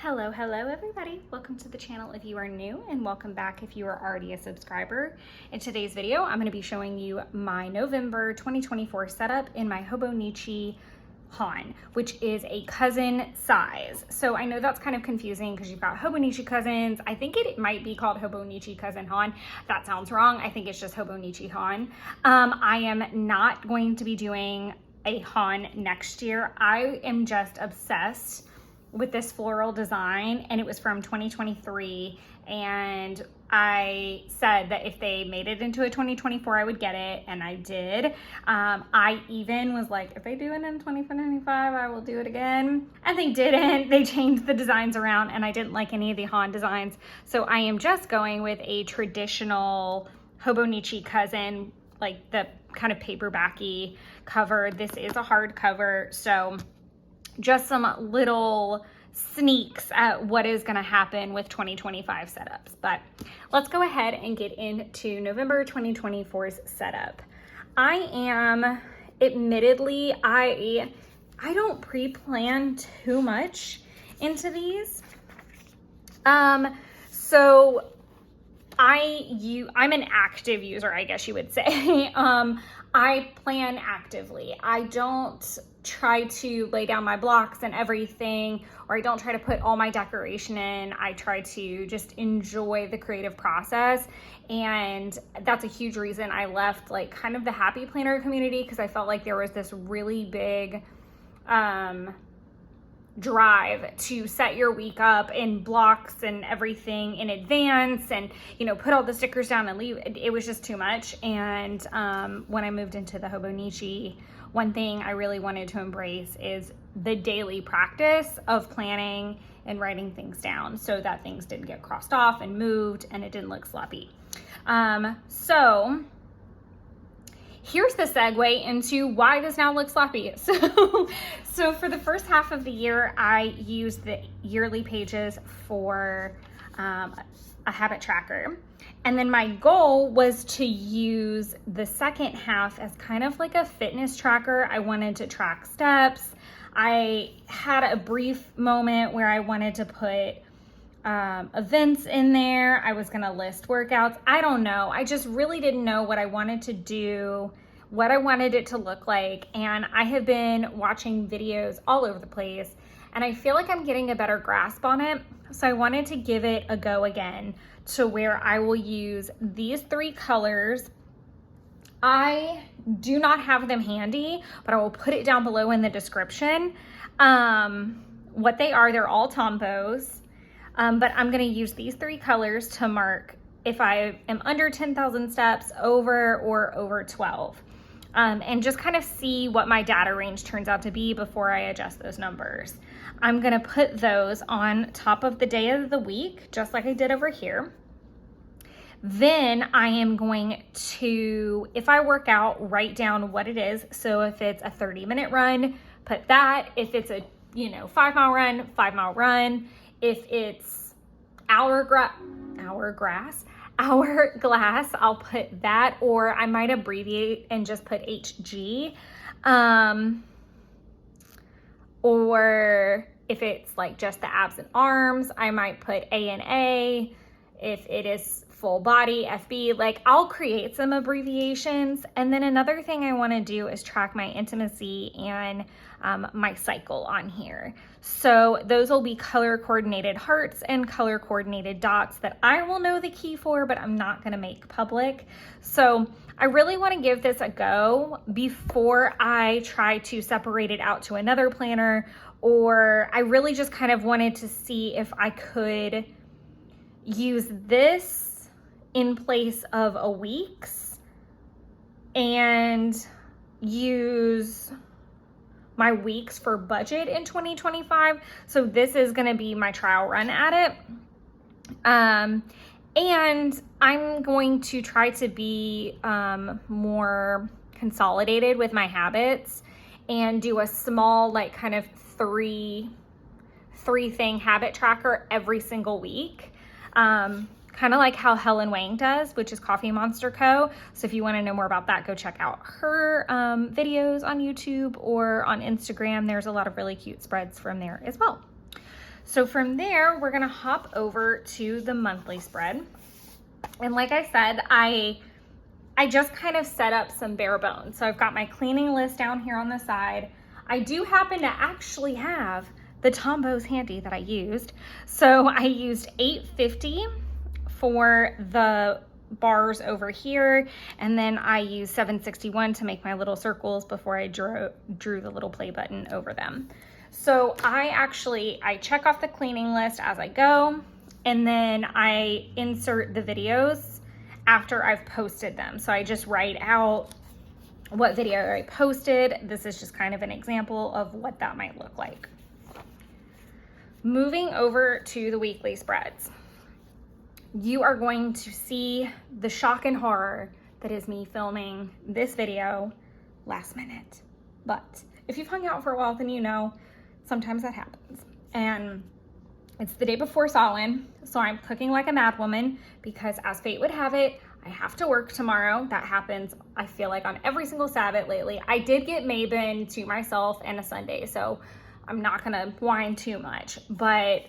Hello everybody. Welcome to the channel if you are new, and welcome back if you are already a subscriber. In today's video, I'm going to be showing you my November 2024 setup in my Hobonichi Han, which is a cousin size. So I know that's kind of confusing because you've got Hobonichi cousins. I think it might be called Hobonichi cousin Han. That sounds wrong. I think it's just Hobonichi Han. I am not going to be doing a Han next year. I am just obsessed with this floral design, and it was from 2023, and I said that if they made it into a 2024 I would get it, and I did. I even was like, if they do it in 2025 I will do it again, and they didn't. They changed the designs around and I didn't like any of the Han designs, so I am just going with a traditional Hobonichi cousin, like the kind of paperbacky cover. This is a hardcover, so just some little sneaks at what is going to happen with 2025 setups. But let's go ahead and get into November 2024's setup. I am, admittedly, I don't pre-plan too much into these. So I'm an active user, I guess you would say. I plan actively. I don't try to lay down my blocks and everything, or I don't try to put all my decoration in. I try to just enjoy the creative process, and that's a huge reason I left like kind of the happy planner community, because I felt like there was this really big drive to set your week up in blocks and everything in advance, and put all the stickers down and leave. It was just too much. And when I moved into the Hobonichi, one thing I really wanted to embrace is the daily practice of planning and writing things down so that things didn't get crossed off and moved and it didn't look sloppy. So here's the segue into why this now looks sloppy. So for the first half of the year, I used the yearly pages for a habit tracker. And then my goal was to use the second half as kind of like a fitness tracker. I wanted to track steps. I had a brief moment where I wanted to put events in there. I was gonna list workouts. I don't know. I just really didn't know what I wanted to do, what I wanted it to look like. And I have been watching videos all over the place, and I feel like I'm getting a better grasp on it. So I wanted to give it a go again, to where I will use these three colors. I do not have them handy, but I will put it down below in the description. What they are, they're all Tombos. But I'm gonna use these three colors to mark if I am under 10,000 steps, over, or over 12. And just kind of see what my data range turns out to be before I adjust those numbers. I'm gonna put those on top of the day of the week, just like I did over here. Then I am going to, if I work out, write down what it is. So if it's a 30-minute run, put that. If it's a 5-mile run, 5-mile run. If it's hourglass, I'll put that, or I might abbreviate and just put HG. Or if it's like just the abs and arms, I might put ANA. If it is full body, FB, like I'll create some abbreviations. And then another thing I want to do is track my intimacy and my cycle on here. So those will be color coordinated hearts and color coordinated dots that I will know the key for, but I'm not going to make public. So I really want to give this a go before I try to separate it out to another planner, or I really just kind of wanted to see if I could use this in place of a week's and use my weeks for budget in 2025. So this is going to be my trial run at it. And I'm going to try to be more consolidated with my habits and do a small, like kind of three thing habit tracker every single week. Kind of like how Helen Wang does, which is Coffee Monster Co. So if you want to know more about that, go check out her videos on YouTube or on Instagram. There's a lot of really cute spreads from there as well. So from there, we're gonna hop over to the monthly spread. And like I said, I just kind of set up some bare bones. So I've got my cleaning list down here on the side. I do happen to actually have the Tombows handy that I used. So I used $8.50 for the bars over here, and then I used $7.61 to make my little circles before I drew the little play button over them. So I check off the cleaning list as I go, and then I insert the videos after I've posted them. So I just write out what video I posted. This is just kind of an example of what that might look like. Moving over to the weekly spreads, you are going to see the shock and horror that is me filming this video last minute. But if you've hung out for a while, then you know sometimes that happens. And it's the day before Samhain, so I'm cooking like a mad woman because, as fate would have it, I have to work tomorrow. That happens, I feel like, on every single Sabbath lately. I did get Mabon to myself and a Sunday, so I'm not gonna whine too much. But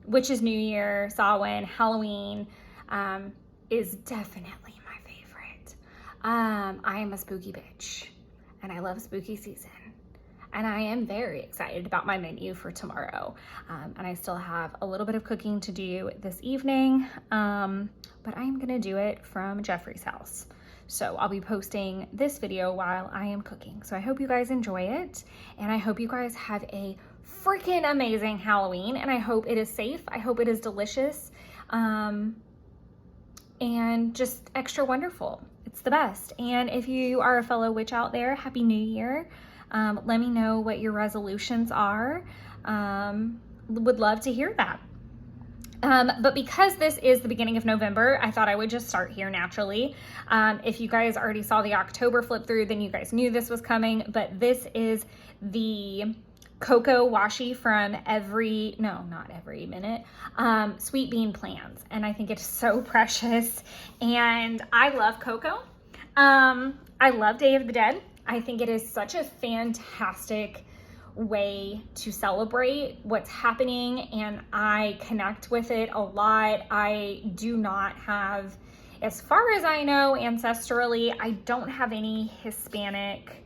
Witch's New Year, Samhain, Halloween is definitely my favorite. I am a spooky bitch, and I love spooky season. And I am very excited about my menu for tomorrow. And I still have a little bit of cooking to do this evening, but I am gonna do it from Jeffrey's house. So I'll be posting this video while I am cooking. So I hope you guys enjoy it, and I hope you guys have a freaking amazing Halloween, and I hope it is safe. I hope it is delicious, and just extra wonderful. It's the best. And if you are a fellow witch out there, Happy New Year. Let me know what your resolutions are. Would love to hear that. But because this is the beginning of November, I thought I would just start here naturally. If you guys already saw the October flip through, then you guys knew this was coming, but this is the cocoa washi from not every minute, Sweet Bean Plans. And I think it's so precious, and I love cocoa. I love Day of the Dead. I think it is such a fantastic way to celebrate what's happening, and I connect with it a lot. I do not have, as far as I know, ancestrally, I don't have any Hispanic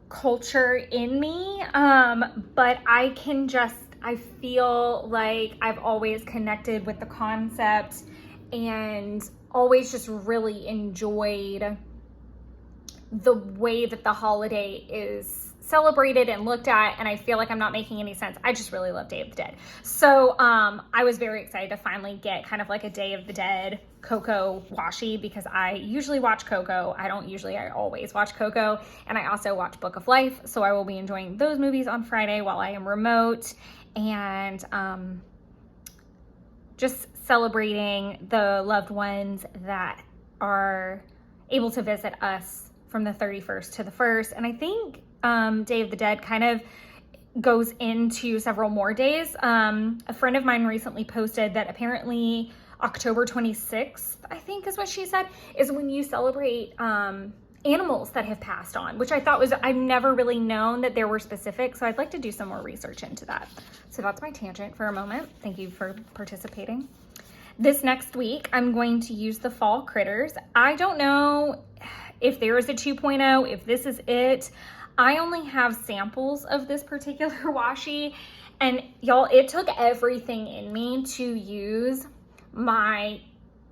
culture in me, but I feel like I've always connected with the concept and always just really enjoyed the way that the holiday is celebrated and looked at, and I feel like I'm not making any sense. I just really love Day of the Dead. So I was very excited to finally get kind of like a Day of the Dead Coco washi, because I usually watch Coco. I always watch Coco, and I also watch Book of Life. So I will be enjoying those movies on Friday while I am remote, and just celebrating the loved ones that are able to visit us from the 31st to the 1st. And I think Day of the Dead kind of goes into several more days. A friend of mine recently posted that apparently October 26th, I think is what she said, is when you celebrate animals that have passed on, which I thought I've never really known that there were specifics. So I'd like to do some more research into that. So that's my tangent for a moment. Thank you for participating. This next week, I'm going to use the fall critters. I don't know if there is a 2.0, if this is it. I only have samples of this particular washi, and y'all, it took everything in me to use my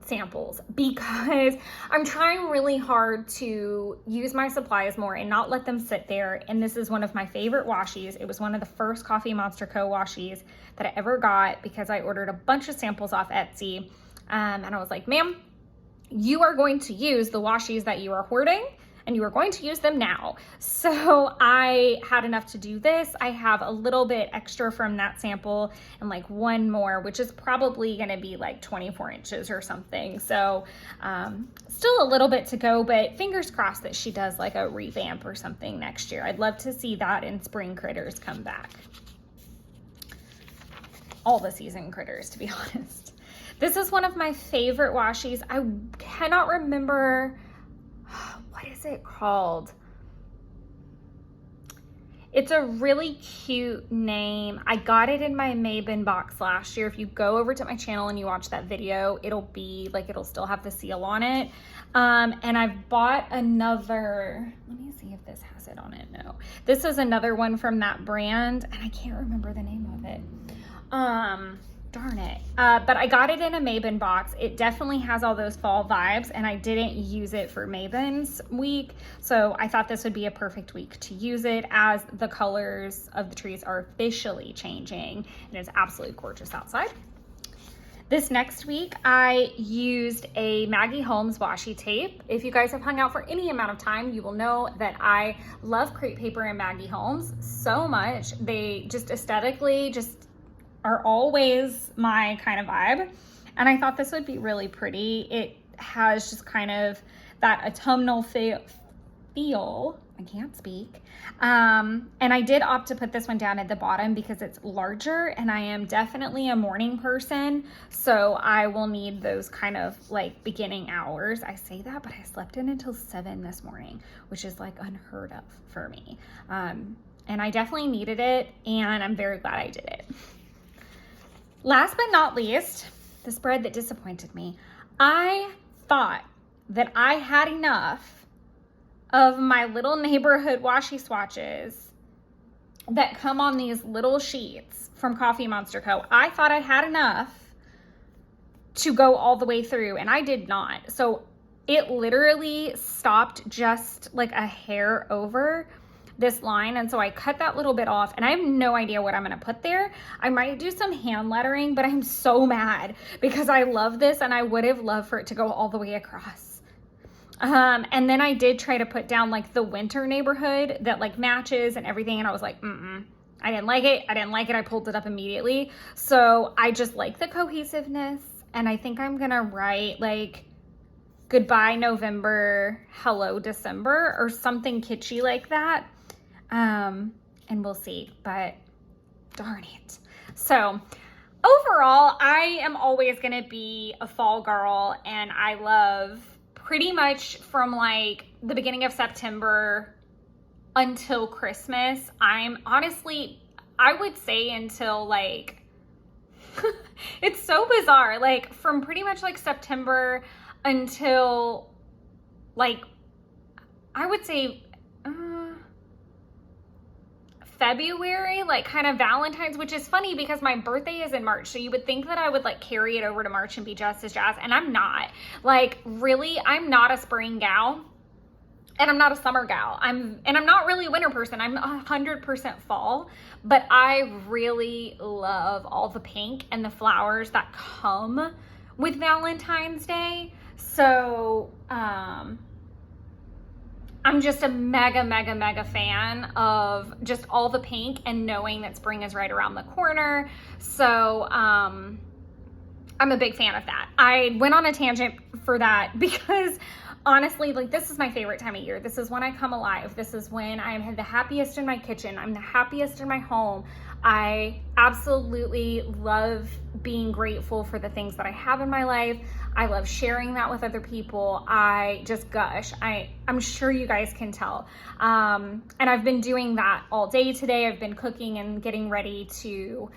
samples, because I'm trying really hard to use my supplies more and not let them sit there. And this is one of my favorite washis. It was one of the first Coffee Monster Co. washis that I ever got, because I ordered a bunch of samples off Etsy. And I was like, ma'am, you are going to use the washis that you are hoarding, and you are going to use them now. So I had enough to do this. I have a little bit extra from that sample and like one more, which is probably gonna be like 24 inches or something. So still a little bit to go, but fingers crossed that she does like a revamp or something next year. I'd love to see that in spring critters come back. All the season critters, to be honest. This is one of my favorite washis. I cannot remember, what is it called? It's a really cute name. I got it in my Mabon box last year. If you go over to my channel and you watch that video, it'll be like, it'll still have the seal on it. And I've bought another, let me see if this has it on it. No, this is another one from that brand and I can't remember the name of it. Darn it. But I got it in a Mabon box. It definitely has all those fall vibes and I didn't use it for Mabon's week. So I thought this would be a perfect week to use it as the colors of the trees are officially changing and it's absolutely gorgeous outside. This next week, I used a Maggie Holmes washi tape. If you guys have hung out for any amount of time, you will know that I love crepe paper and Maggie Holmes so much. They just aesthetically just are always my kind of vibe. And I thought this would be really pretty. It has just kind of that autumnal feel. I can't speak. And I did opt to put this one down at the bottom because it's larger and I am definitely a morning person. So I will need those kind of like beginning hours. I say that, but I slept in until 7 this morning, which is like unheard of for me. And I definitely needed it and I'm very glad I did it. Last but not least, the spread that disappointed me. I thought that I had enough of my little neighborhood washi swatches that come on these little sheets from Coffee Monster Co. I thought I had enough to go all the way through and I did not. So it literally stopped just like a hair over this line, and so I cut that little bit off and I have no idea what I'm going to put there. I might do some hand lettering, but I'm so mad because I love this and I would have loved for it to go all the way across. And then I did try to put down like the winter neighborhood that like matches and everything, and I was like, I didn't like it. I pulled it up immediately. So I just like the cohesiveness, and I think I'm gonna write like goodbye November, hello December, or something kitschy like that. And we'll see, but darn it. So overall, I am always going to be a fall girl, and I love pretty much from like the beginning of September until Christmas. I'm honestly, I would say until like, it's so bizarre. Like from pretty much like September until like, I would say, February, like kind of Valentine's, which is funny because my birthday is in March. So you would think that I would like carry it over to March and be just as jazz. And I'm not. Like really, I'm not a spring gal and I'm not a summer gal. I'm not really a winter person. I'm 100% fall, but I really love all the pink and the flowers that come with Valentine's Day. So, I'm just a mega fan of just all the pink and knowing that spring is right around the corner. So I'm a big fan of that. I went on a tangent for that because honestly, like this is my favorite time of year. This is when I come alive. This is when I'm the happiest in my kitchen. I'm the happiest in my home. I absolutely love being grateful for the things that I have in my life. I love sharing that with other people. I just gush. I'm sure you guys can tell. And I've been doing that all day today. I've been cooking and getting ready to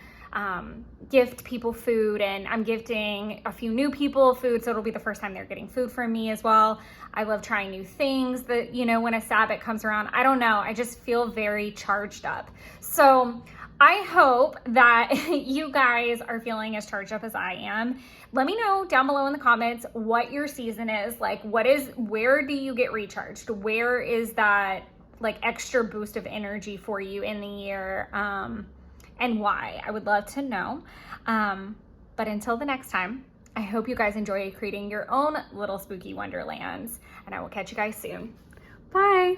gift people food, and I'm gifting a few new people food, so it'll be the first time they're getting food from me as well. I love trying new things that, you know, when a Sabbath comes around, I don't know, I just feel very charged up. So I hope that you guys are feeling as charged up as I am. Let me know down below in the comments what your season is. Like, where do you get recharged? Where is that like extra boost of energy for you in the year? And why? I would love to know. But until the next time, I hope you guys enjoy creating your own little spooky wonderlands, and I will catch you guys soon. Bye.